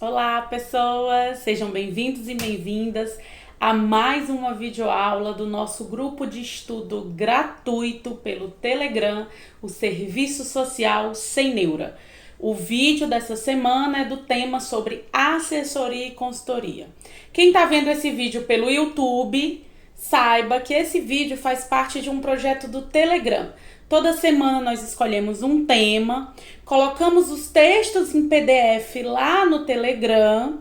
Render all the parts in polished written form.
Olá, pessoas! Sejam bem-vindos e bem-vindas a mais uma videoaula do nosso grupo de estudo gratuito pelo Telegram, o Serviço Social Sem Neura. O vídeo dessa semana é do tema sobre assessoria e consultoria. Quem está vendo esse vídeo pelo YouTube, saiba que esse vídeo faz parte de um projeto do Telegram. Toda semana nós escolhemos um tema, colocamos os textos em PDF lá no Telegram,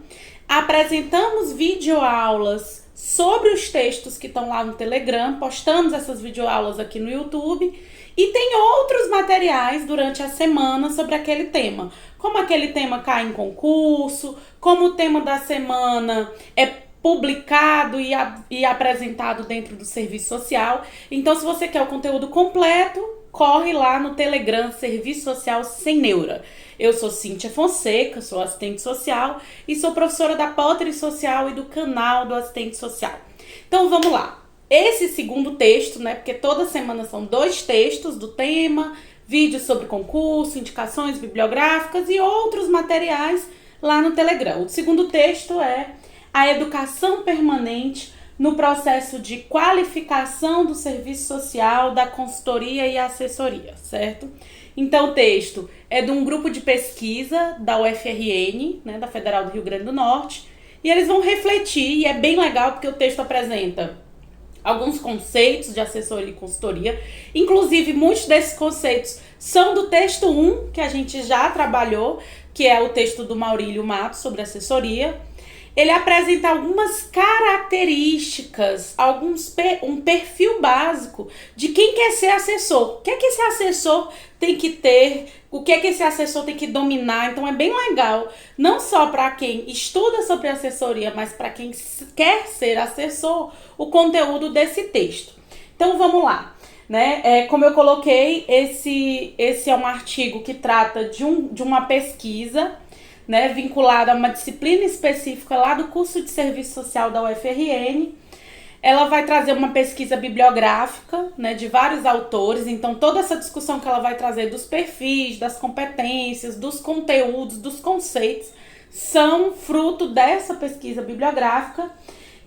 apresentamos videoaulas sobre os textos que estão lá no Telegram, postamos essas videoaulas aqui no YouTube e tem outros materiais durante a semana sobre aquele tema. Como aquele tema cai em concurso, como o tema da semana é publicado e apresentado dentro do serviço social. Então, se você quer o conteúdo completo, corre lá no Telegram Serviço Social Sem Neura. Eu sou Cíntia Fonseca, sou assistente social e sou professora da Pottery Social e do canal do Assistente Social. Então, vamos lá. Esse segundo texto, né, porque toda semana são 2 textos do tema, vídeos sobre concurso, indicações bibliográficas e outros materiais lá no Telegram. O segundo texto é a educação permanente no processo de qualificação do serviço social, da consultoria e assessoria, certo? Então, o texto é de um grupo de pesquisa da UFRN, né, da Federal do Rio Grande do Norte, e eles vão refletir, e é bem legal porque o texto apresenta alguns conceitos de assessoria e consultoria, inclusive muitos desses conceitos são do texto 1, que a gente já trabalhou, que é o texto do Maurílio Matos sobre assessoria. Ele apresenta algumas características, um perfil básico de quem quer ser assessor. O que é que esse assessor tem que ter, o que é que esse assessor tem que dominar. Então é bem legal, não só para quem estuda sobre assessoria, mas para quem quer ser assessor, o conteúdo desse texto. Então vamos lá. Né? Como eu coloquei, esse é um artigo que trata de uma pesquisa, né, vinculada a uma disciplina específica lá do curso de serviço social da UFRN. Ela vai trazer uma pesquisa bibliográfica, né, de vários autores. Então toda essa discussão que ela vai trazer dos perfis, das competências, dos conteúdos, dos conceitos, são fruto dessa pesquisa bibliográfica,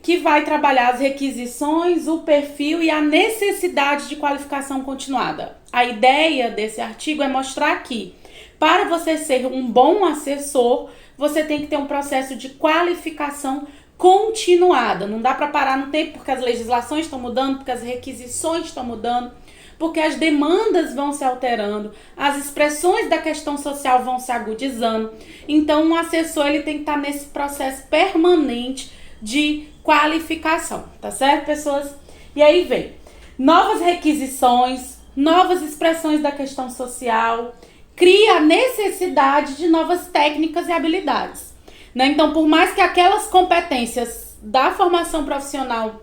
que vai trabalhar as requisições, o perfil e a necessidade de qualificação continuada. A ideia desse artigo é mostrar que para você ser um bom assessor, você tem que ter um processo de qualificação continuada. Não dá para parar no tempo porque as legislações estão mudando, porque as requisições estão mudando, porque as demandas vão se alterando, as expressões da questão social vão se agudizando. Então, um assessor ele tem que estar nesse processo permanente de qualificação, tá certo, pessoas? E aí vem novas requisições, novas expressões da questão social, cria a necessidade de novas técnicas e habilidades, né? Então, por mais que aquelas competências da formação profissional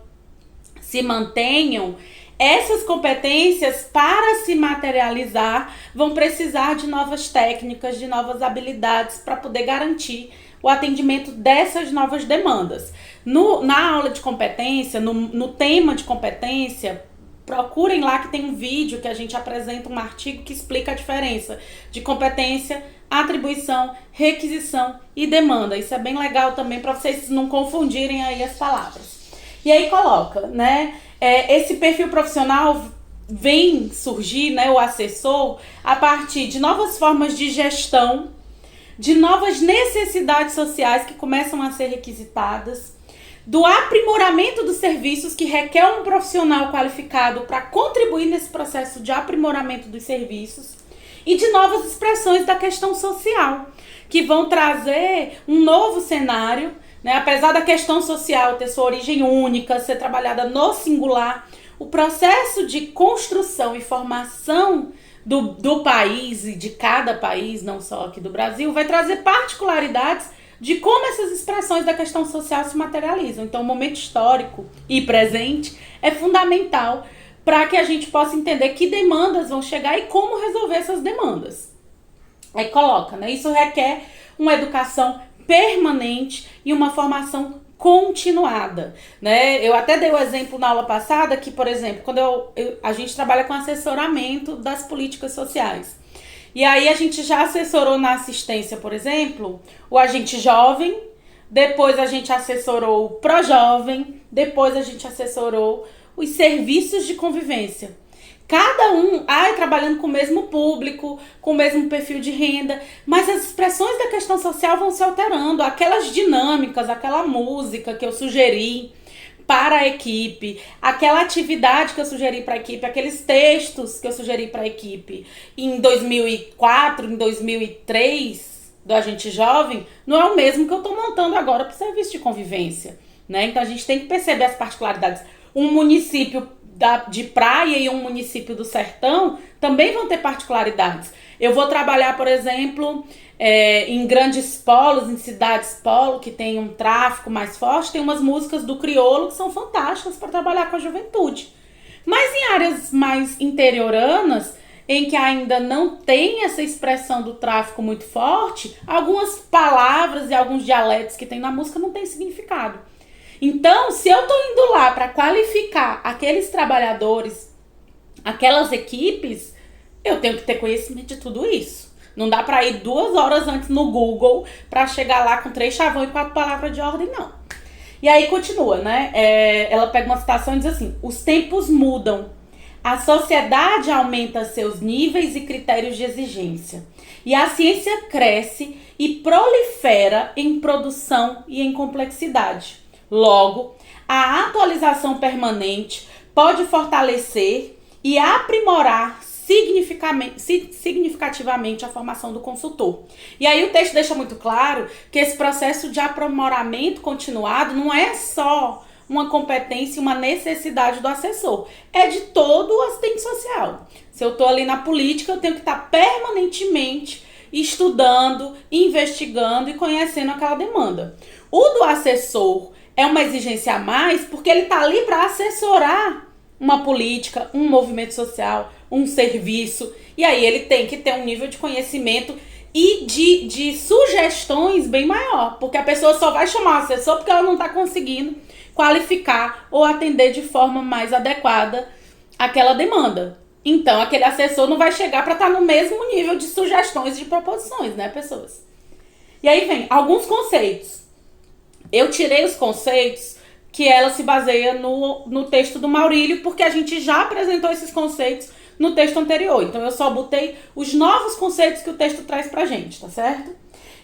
se mantenham, essas competências, para se materializar, vão precisar de novas técnicas, de novas habilidades para poder garantir o atendimento dessas novas demandas. Na aula de competência, no tema de competência, procurem lá que tem um vídeo que a gente apresenta um artigo que explica a diferença de competência, atribuição, requisição e demanda. Isso é bem legal também para vocês não confundirem aí as palavras. E aí coloca, né, esse perfil profissional vem surgir, né, o assessor, a partir de novas formas de gestão, de novas necessidades sociais que começam a ser requisitadas, do aprimoramento dos serviços que requer um profissional qualificado para contribuir nesse processo de aprimoramento dos serviços e de novas expressões da questão social, que vão trazer um novo cenário, né? Apesar da questão social ter sua origem única, ser trabalhada no singular, o processo de construção e formação do país e de cada país, não só aqui do Brasil, vai trazer particularidades de como essas expressões da questão social se materializam. Então, o momento histórico e presente é fundamental para que a gente possa entender que demandas vão chegar e como resolver essas demandas. Aí coloca, né? Isso requer uma educação permanente e uma formação continuada, né? Eu até dei o exemplo na aula passada que, por exemplo, quando a gente trabalha com assessoramento das políticas sociais. E aí a gente já assessorou na assistência, por exemplo, o agente jovem, depois a gente assessorou o pró-jovem, depois a gente assessorou os serviços de convivência. Cada um, trabalhando com o mesmo público, com o mesmo perfil de renda, mas as expressões da questão social vão se alterando. Aquelas dinâmicas, aquela música que eu sugeri para a equipe, aquela atividade que eu sugeri para a equipe, aqueles textos que eu sugeri para a equipe em 2004, em 2003, do agente jovem, não é o mesmo que eu estou montando agora para o serviço de convivência, né? Então a gente tem que perceber as particularidades. Um município de praia e um município do sertão também vão ter particularidades. Eu vou trabalhar, por exemplo, em grandes polos, em cidades polo, que tem um tráfico mais forte, tem umas músicas do crioulo que são fantásticas para trabalhar com a juventude. Mas em áreas mais interioranas, em que ainda não tem essa expressão do tráfico muito forte, algumas palavras e alguns dialetos que tem na música não tem significado. Então, se eu tô indo lá para qualificar aqueles trabalhadores, aquelas equipes, eu tenho que ter conhecimento de tudo isso. Não dá para ir 2 horas antes no Google para chegar lá com 3 chavões e 4 palavras de ordem, não. E aí continua, né? Ela pega uma citação e diz assim: os tempos mudam, a sociedade aumenta seus níveis e critérios de exigência, e a ciência cresce e prolifera em produção e em complexidade. Logo, a atualização permanente pode fortalecer e aprimorar significativamente a formação do consultor. E aí o texto deixa muito claro que esse processo de aprimoramento continuado não é só uma competência e uma necessidade do assessor, é de todo o assistente social. Se eu estou ali na política, eu tenho que estar permanentemente estudando, investigando e conhecendo aquela demanda. O do assessor é uma exigência a mais porque ele está ali para assessorar uma política, um movimento social, um serviço. E aí ele tem que ter um nível de conhecimento e de sugestões bem maior. Porque a pessoa só vai chamar o assessor porque ela não está conseguindo qualificar ou atender de forma mais adequada aquela demanda. Então aquele assessor não vai chegar para estar no mesmo nível de sugestões e de proposições, né, pessoas? E aí vem alguns conceitos. Eu tirei os conceitos que ela se baseia no texto do Maurílio, porque a gente já apresentou esses conceitos no texto anterior. Então eu só botei os novos conceitos que o texto traz pra gente, tá certo?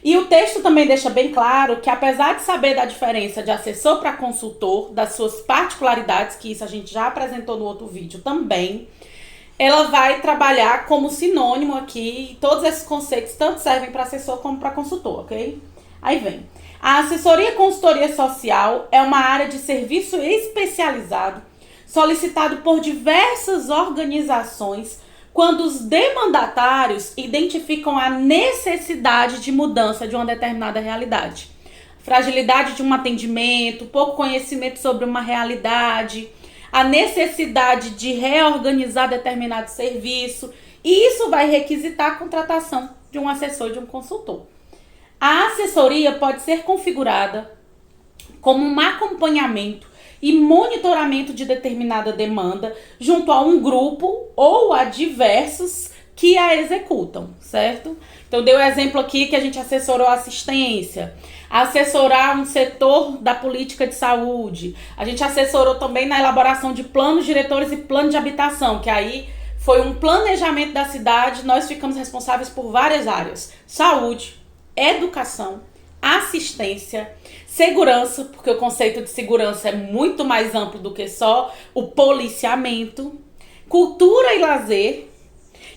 E o texto também deixa bem claro que, apesar de saber da diferença de assessor para consultor, das suas particularidades, que isso a gente já apresentou no outro vídeo também, ela vai trabalhar como sinônimo aqui, e todos esses conceitos tanto servem para assessor como para consultor, ok? Aí vem. A assessoria e consultoria social é uma área de serviço especializado solicitado por diversas organizações quando os demandatários identificam a necessidade de mudança de uma determinada realidade. Fragilidade de um atendimento, pouco conhecimento sobre uma realidade, a necessidade de reorganizar determinado serviço, e isso vai requisitar a contratação de um assessor e de um consultor. A assessoria pode ser configurada como um acompanhamento e monitoramento de determinada demanda junto a um grupo ou a diversos que a executam, certo? Então, dei o exemplo aqui que a gente assessorou a assistência, assessorar um setor da política de saúde. A gente assessorou também na elaboração de planos diretores e plano de habitação, que aí foi um planejamento da cidade. Nós ficamos responsáveis por várias áreas: saúde, educação, assistência, segurança, porque o conceito de segurança é muito mais amplo do que só o policiamento, cultura e lazer,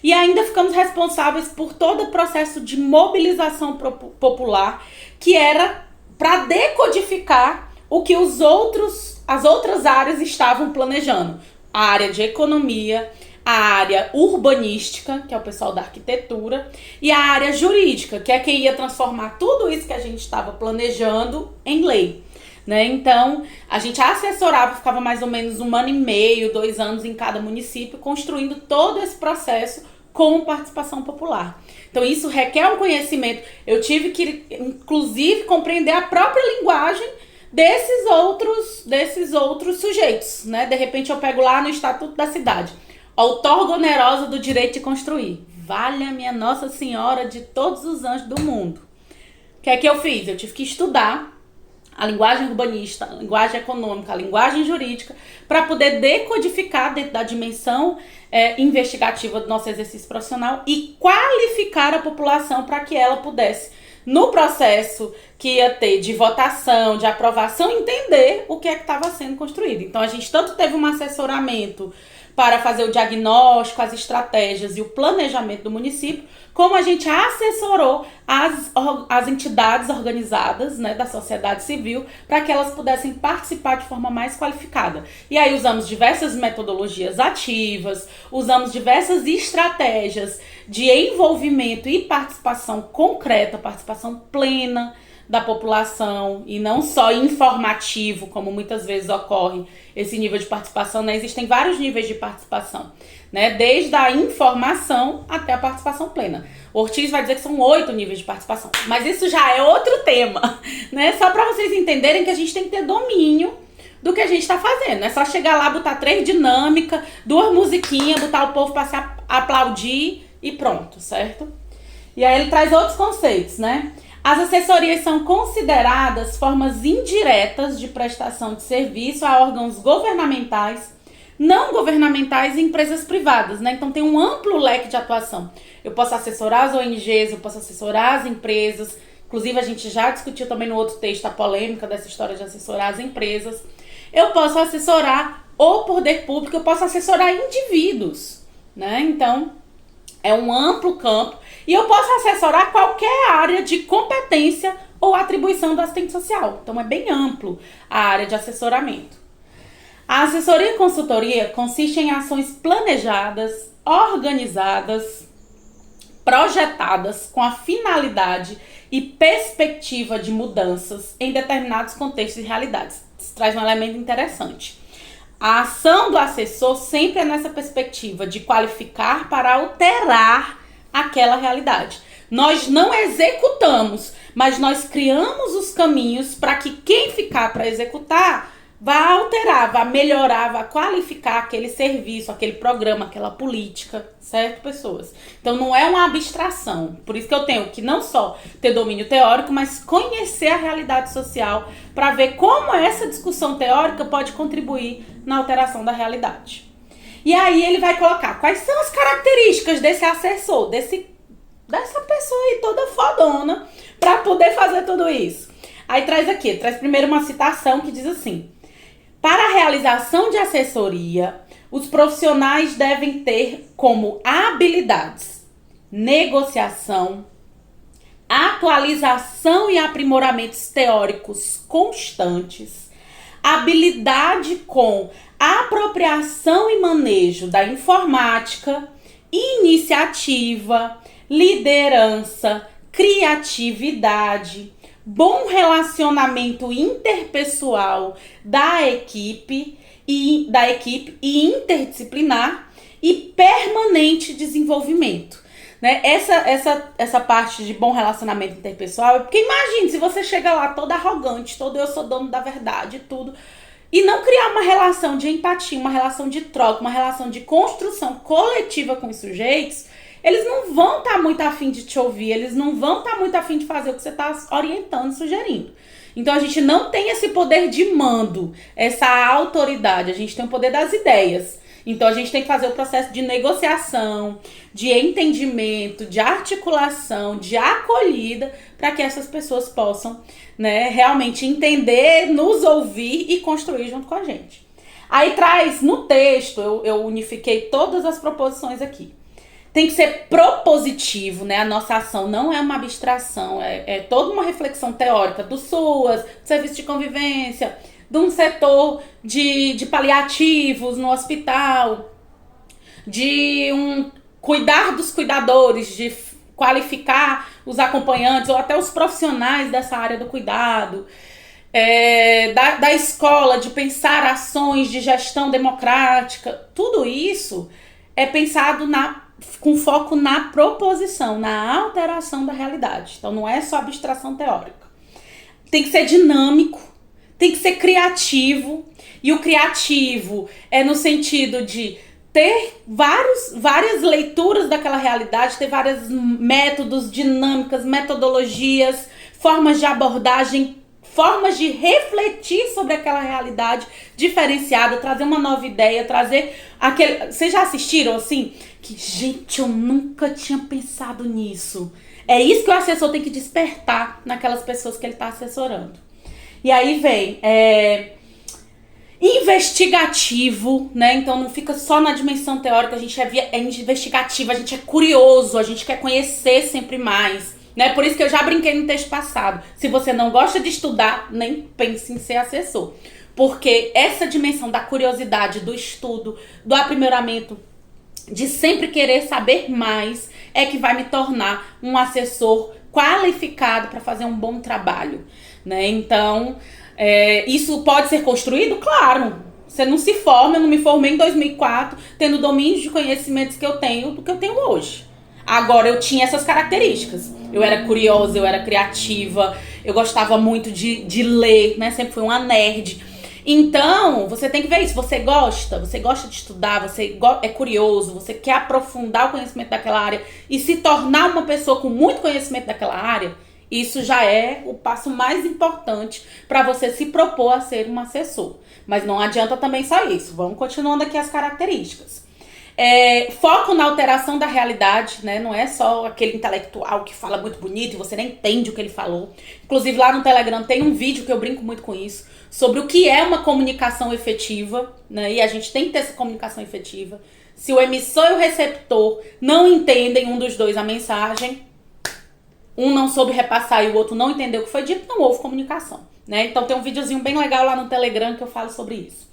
e ainda ficamos responsáveis por todo o processo de mobilização popular, que era para decodificar o que as outras áreas estavam planejando. A área de economia, a área urbanística, que é o pessoal da arquitetura, e a área jurídica, que é quem ia transformar tudo isso que a gente estava planejando em lei, né? Então, a gente assessorava, ficava mais ou menos 1 ano e meio, 2 anos em cada município, construindo todo esse processo com participação popular. Então, isso requer um conhecimento. Eu tive que, inclusive, compreender a própria linguagem desses outros sujeitos, né? De repente, eu pego lá no Estatuto da Cidade: outorga onerosa do direito de construir. Valha minha Nossa Senhora de todos os anjos do mundo. O que é que eu fiz? Eu tive que estudar a linguagem urbanista, a linguagem econômica, a linguagem jurídica, para poder decodificar dentro da dimensão investigativa do nosso exercício profissional e qualificar a população para que ela pudesse, no processo que ia ter de votação, de aprovação, entender o que é que estava sendo construído. Então a gente tanto teve um assessoramento para fazer o diagnóstico, as estratégias e o planejamento do município, como a gente assessorou as entidades organizadas, né, da sociedade civil, para que elas pudessem participar de forma mais qualificada. E aí usamos diversas metodologias ativas, usamos diversas estratégias de envolvimento e participação concreta, participação plena da população, e não só informativo, como muitas vezes ocorre esse nível de participação, né? Existem vários níveis de participação, né? Desde a informação até a participação plena. O Ortiz vai dizer que são 8 níveis de participação, mas isso já é outro tema, né? Só para vocês entenderem que a gente tem que ter domínio do que a gente está fazendo. Não é só chegar lá, botar 3 dinâmicas, 2 musiquinhas, botar o povo para se aplaudir e pronto, certo? E aí ele traz outros conceitos, né? As assessorias são consideradas formas indiretas de prestação de serviço a órgãos governamentais, não governamentais e empresas privadas, né? Então tem um amplo leque de atuação. Eu posso assessorar as ONGs, eu posso assessorar as empresas, inclusive a gente já discutiu também no outro texto a polêmica dessa história de assessorar as empresas. Eu posso assessorar o poder público, eu posso assessorar indivíduos, né? Então é um amplo campo. E eu posso assessorar qualquer área de competência ou atribuição do assistente social. Então é bem amplo a área de assessoramento. A assessoria e consultoria consiste em ações planejadas, organizadas, projetadas com a finalidade e perspectiva de mudanças em determinados contextos e realidades. Isso traz um elemento interessante. A ação do assessor sempre é nessa perspectiva de qualificar para alterar aquela realidade. Nós não executamos, mas nós criamos os caminhos para que quem ficar para executar vá alterar, vá melhorar, vá qualificar aquele serviço, aquele programa, aquela política, certo, pessoas? Então não é uma abstração. Por isso que eu tenho que não só ter domínio teórico, mas conhecer a realidade social para ver como essa discussão teórica pode contribuir na alteração da realidade. E aí ele vai colocar quais são as características desse assessor, dessa pessoa aí toda fodona, para poder fazer tudo isso. Aí traz primeiro uma citação que diz assim: para a realização de assessoria, os profissionais devem ter como habilidades negociação, atualização e aprimoramentos teóricos constantes, habilidade com apropriação e manejo da informática, iniciativa, liderança, criatividade, bom relacionamento interpessoal da equipe e interdisciplinar e permanente desenvolvimento. Né? Essa parte de bom relacionamento interpessoal, porque imagine se você chega lá toda arrogante, todo eu sou dono da verdade e tudo, e não criar uma relação de empatia, uma relação de troca, uma relação de construção coletiva com os sujeitos, eles não vão estar muito afim de te ouvir, eles não vão estar muito afim de fazer o que você está orientando, sugerindo. Então a gente não tem esse poder de mando, essa autoridade, a gente tem o poder das ideias. Então a gente tem que fazer o processo de negociação, de entendimento, de articulação, de acolhida, para que essas pessoas possam, né, realmente entender, nos ouvir e construir junto com a gente. Aí traz no texto, eu unifiquei todas as proposições aqui. Tem que ser propositivo, né? A nossa ação não é uma abstração, é toda uma reflexão teórica do SUAS, do serviço de convivência, de um setor de paliativos no hospital, de cuidar dos cuidadores, de qualificar os acompanhantes ou até os profissionais dessa área do cuidado, da escola, de pensar ações de gestão democrática. Tudo isso é pensado com foco na proposição, na alteração da realidade. Então não é só abstração teórica. Tem que ser dinâmico, tem que ser criativo, e o criativo é no sentido de ter várias leituras daquela realidade, ter vários métodos, dinâmicas, metodologias, formas de abordagem, formas de refletir sobre aquela realidade diferenciada, trazer uma nova ideia, trazer aquele... Vocês já assistiram assim? Que, gente, eu nunca tinha pensado nisso. É isso que o assessor tem que despertar naquelas pessoas que ele está assessorando. E aí vem... investigativo, né? Então não fica só na dimensão teórica, a gente é investigativo, a gente é curioso, a gente quer conhecer sempre mais, né? Por isso que eu já brinquei no texto passado. Se você não gosta de estudar, nem pense em ser assessor. Porque essa dimensão da curiosidade, do estudo, do aprimoramento, de sempre querer saber mais, é que vai me tornar um assessor qualificado para fazer um bom trabalho, né? Então... isso pode ser construído? Claro. Você não se forma, eu não me formei em 2004 tendo domínio de conhecimentos que eu tenho do que eu tenho hoje. Agora, eu tinha essas características. Eu era curiosa, eu era criativa, eu gostava muito de ler, né? Sempre fui uma nerd. Então, você tem que ver isso. Você gosta de estudar, você é curioso, você quer aprofundar o conhecimento daquela área e se tornar uma pessoa com muito conhecimento daquela área. Isso já é o passo mais importante para você se propor a ser um assessor. Mas não adianta também só isso. Vamos continuando aqui as características. Foco na alteração da realidade, né? Não é só aquele intelectual que fala muito bonito e você nem entende o que ele falou. Inclusive lá no Telegram tem um vídeo que eu brinco muito com isso, sobre o que é uma comunicação efetiva, né? E a gente tem que ter essa comunicação efetiva. Se o emissor e o receptor não entendem um dos dois a mensagem, um não soube repassar e o outro não entendeu o que foi dito, não houve comunicação, né? Então tem um videozinho bem legal lá no Telegram que eu falo sobre isso.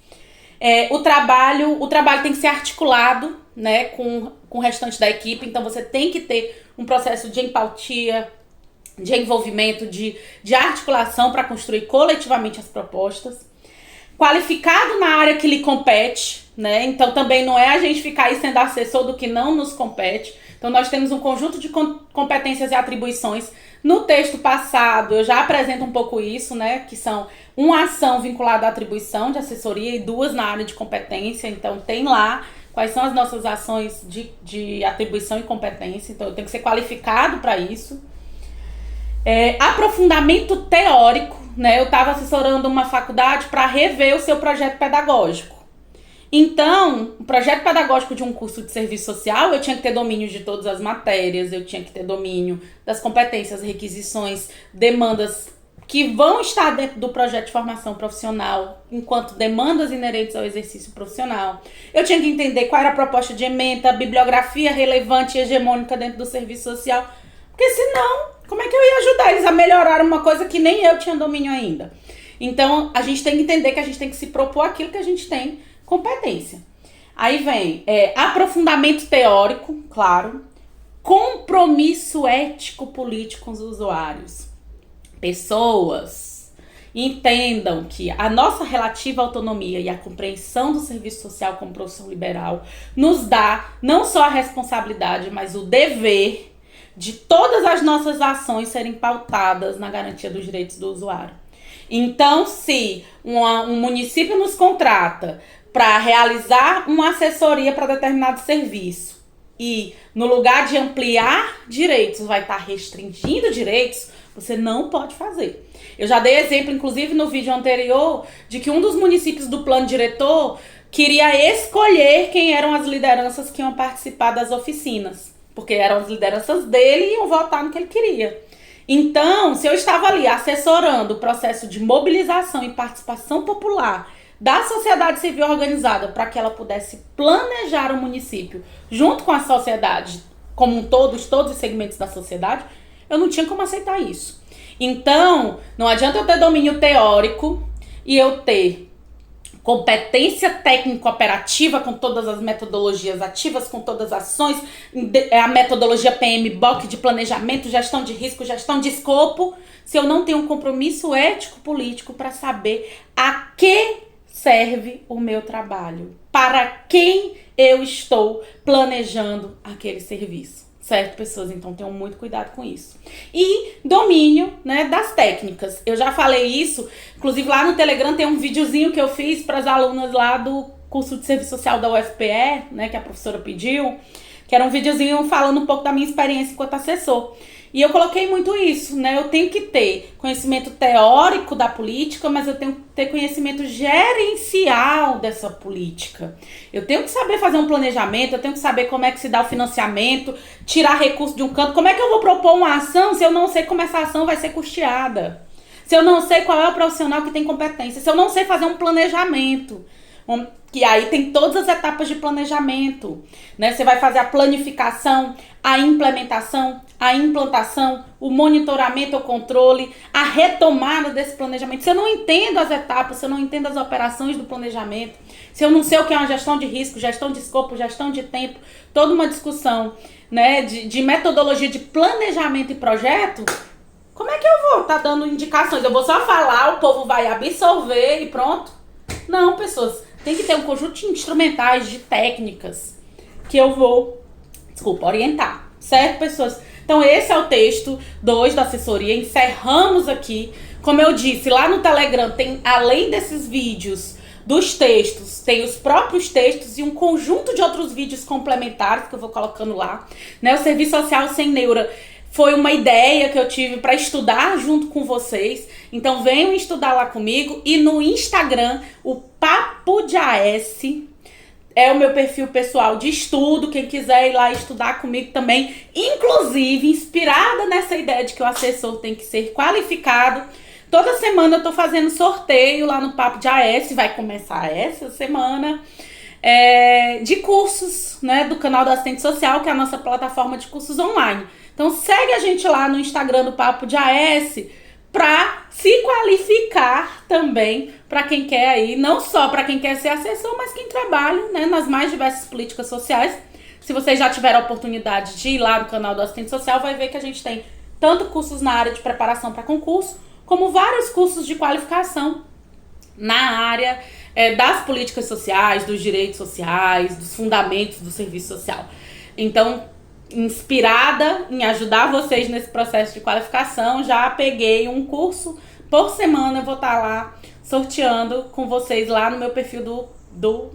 O trabalho tem que ser articulado, né, com o restante da equipe, então você tem que ter um processo de empatia, de envolvimento, de articulação para construir coletivamente as propostas. Qualificado na área que lhe compete, né? Então também não é a gente ficar aí sendo assessor do que não nos compete. Então nós temos um conjunto de competências e atribuições. No texto passado eu já apresento um pouco isso, né? Que são uma ação vinculada à atribuição de assessoria e duas na área de competência. Então tem lá quais são as nossas ações de atribuição e competência. Então eu tenho que ser qualificado para isso. Aprofundamento teórico, né? Eu estava assessorando uma faculdade para rever o seu projeto pedagógico. Então, o projeto pedagógico de um curso de serviço social, eu tinha que ter domínio de todas as matérias, eu tinha que ter domínio das competências, requisições, demandas que vão estar dentro do projeto de formação profissional, enquanto demandas inerentes ao exercício profissional. Eu tinha que entender qual era a proposta de ementa, bibliografia relevante e hegemônica dentro do serviço social, porque senão, como é que eu ia ajudar eles a melhorar uma coisa que nem eu tinha domínio ainda? Então, a gente tem que entender que a gente tem que se propor aquilo que a gente tem competência. Aí vem aprofundamento teórico, claro, compromisso ético-político com os usuários. Pessoas entendam que a nossa relativa autonomia e a compreensão do serviço social como profissão liberal nos dá não só a responsabilidade, mas o dever de todas as nossas ações serem pautadas na garantia dos direitos do usuário. Então, se um município nos contrata para realizar uma assessoria para determinado serviço e no lugar de ampliar direitos vai estar restringindo direitos, você não pode fazer. Eu já dei exemplo, inclusive no vídeo anterior, de que um dos municípios do plano diretor queria escolher quem eram as lideranças que iam participar das oficinas, porque eram as lideranças dele e iam votar no que ele queria. Então, se eu estava ali assessorando o processo de mobilização e participação popular da sociedade civil organizada para que ela pudesse planejar o município junto com a sociedade como um todo, todos os segmentos da sociedade, eu não tinha como aceitar isso. Então, não adianta eu ter domínio teórico e eu ter competência técnico-operativa com todas as metodologias ativas, com todas as ações, a metodologia PMBOK de planejamento, gestão de risco, gestão de escopo, se eu não tenho um compromisso ético-político para saber a que serve o meu trabalho, para quem eu estou planejando aquele serviço, certo, pessoas? Então tenham muito cuidado com isso. E domínio, né, das técnicas. Eu já falei isso, inclusive lá no Telegram tem um videozinho que eu fiz para as alunas lá do curso de serviço social da UFPE, né, que a professora pediu, que era um videozinho falando um pouco da minha experiência enquanto assessor. E eu coloquei muito isso, né? Eu tenho que ter conhecimento teórico da política, mas eu tenho que ter conhecimento gerencial dessa política. Eu tenho que saber fazer um planejamento, eu tenho que saber como é que se dá o financiamento, tirar recurso de um canto. Como é que eu vou propor uma ação se eu não sei como essa ação vai ser custeada? Se eu não sei qual é o profissional que tem competência? Se eu não sei fazer um planejamento? Que aí tem todas as etapas de planejamento, né? Você vai fazer a planificação, a implementação, a implantação, o monitoramento ou controle, a retomada desse planejamento. Se eu não entendo as etapas, se eu não entendo as operações do planejamento, se eu não sei o que é uma gestão de risco, gestão de escopo, gestão de tempo, toda uma discussão, né, de metodologia de planejamento e projeto, como é que eu vou estar dando indicações? Eu vou só falar, o povo vai absorver e pronto? Não, pessoas, tem que ter um conjunto de instrumentais, de técnicas que eu vou, orientar, certo, pessoas? Então esse é o texto 2 da assessoria, encerramos aqui. Como eu disse, lá no Telegram tem, além desses vídeos dos textos, tem os próprios textos e um conjunto de outros vídeos complementares que eu vou colocando lá, né? O Serviço Social Sem Neura foi uma ideia que eu tive para estudar junto com vocês. Então venham estudar lá comigo. E no Instagram, o Papo de AS é o meu perfil pessoal de estudo. Quem quiser ir lá estudar comigo também, inclusive inspirada nessa ideia de que o assessor tem que ser qualificado. Toda semana eu tô fazendo sorteio lá no Papo de AS, vai começar essa semana, de cursos, né, do canal do Assistente Social, que é a nossa plataforma de cursos online. Então segue a gente lá no Instagram do Papo de AS para se qualificar também para quem quer aí, não só para quem quer ser assessor, mas quem trabalha, né, nas mais diversas políticas sociais. Se vocês já tiveram a oportunidade de ir lá no canal do Assistente Social, vai ver que a gente tem tanto cursos na área de preparação para concurso, como vários cursos de qualificação na área das políticas sociais, dos direitos sociais, dos fundamentos do serviço social. Então, inspirada em ajudar vocês nesse processo de qualificação, já peguei um curso por semana, eu vou estar lá sorteando com vocês lá no meu perfil do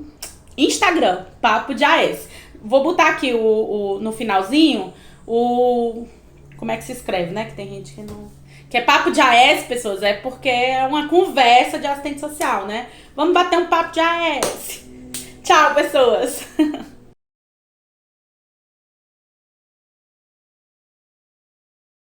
Instagram, Papo de AS. Vou botar aqui no finalzinho como é que se escreve, né? Que tem gente que não... Que é Papo de AS, pessoas, é porque é uma conversa de assistente social, né? Vamos bater um papo de AS. Tchau, pessoas!